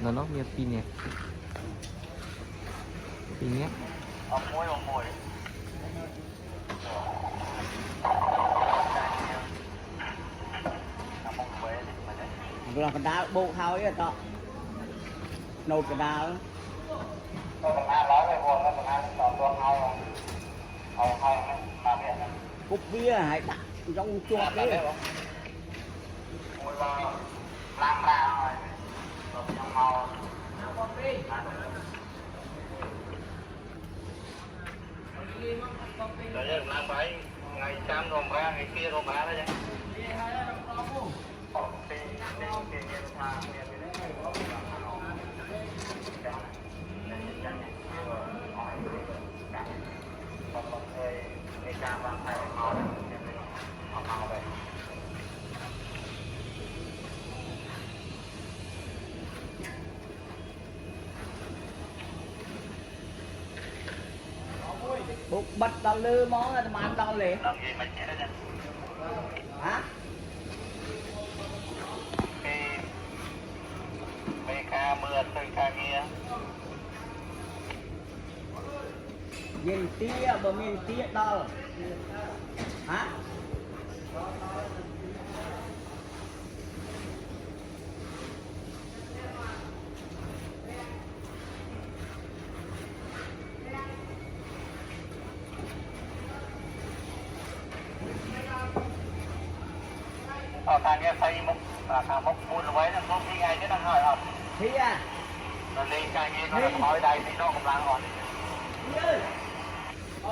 nó miệt pin nhé ông môi là cái đá bộ thao ấy đó nột cái đá cục bia hãy đặt trong chuột đấy làm ra rồi trong màu rồi làm phải ngày trăm gồm ra ngày kia gồm ra đó chứ bụng bật đau lư món là mà ăn đau liền hả ca mưa từ ca kia nhìn tia bờ miền tia đau hả thằng nghe xây một thằng một buôn với nó có khi ngày chứ nó hỏi không thì à rồi đi cái gì nó hỏi đây thì nó cũng đang hỏi thôi nó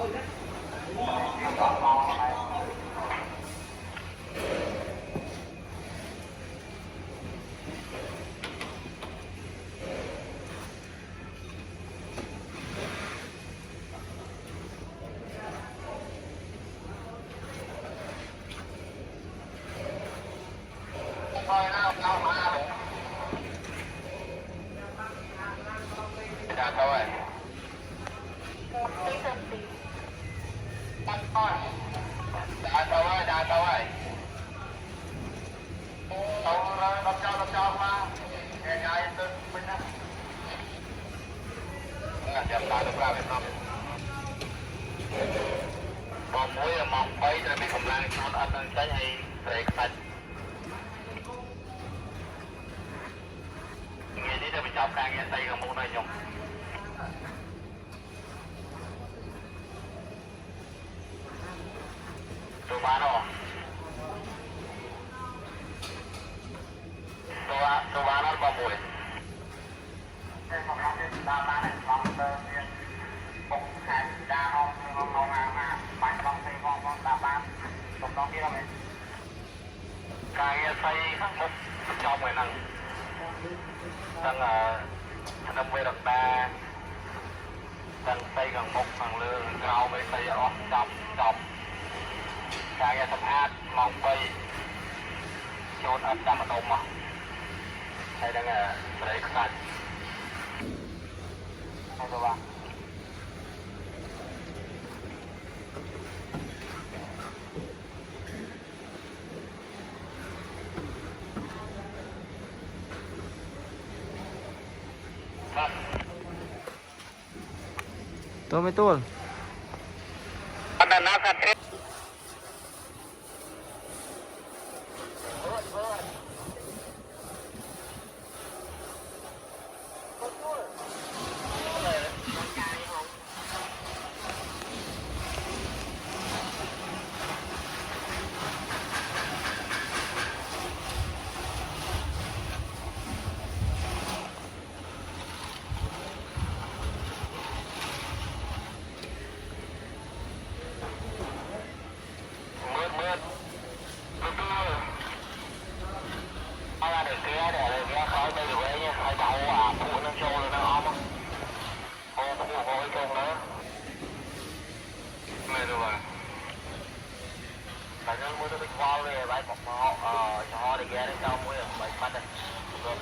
mà dạ đâu rồi đã đâu rồi đâu nó cho qua ngày ngày tôi mình á là chậm lại được ra Việt Nam còn muối là mong bay rồi mình không làm nó ăn cái hay để sạch nghe đi thì mình chọc càng nghe tay còn một này nhung tôi bán rồi tôi bán nó bao mùi cái phòng nó cái đa bán này phòng tơ viên bụng hạt đa không mà bánh bông thì không đa bán tổng đồng kia đâu mình cái xây khắc mục trong người năng đang đâm về đặc đa đang xây gần mục thằng lương cao với xây ở chọc cái sắp hát mong bay chốt ấp đâm ở đông mà hay đang break sạch hay rồi bạn tôi mới tuôn ada nafas Hãy subscribe cho kênh Ghiền Mì Gõ để không bỏ lỡ những video hấp dẫn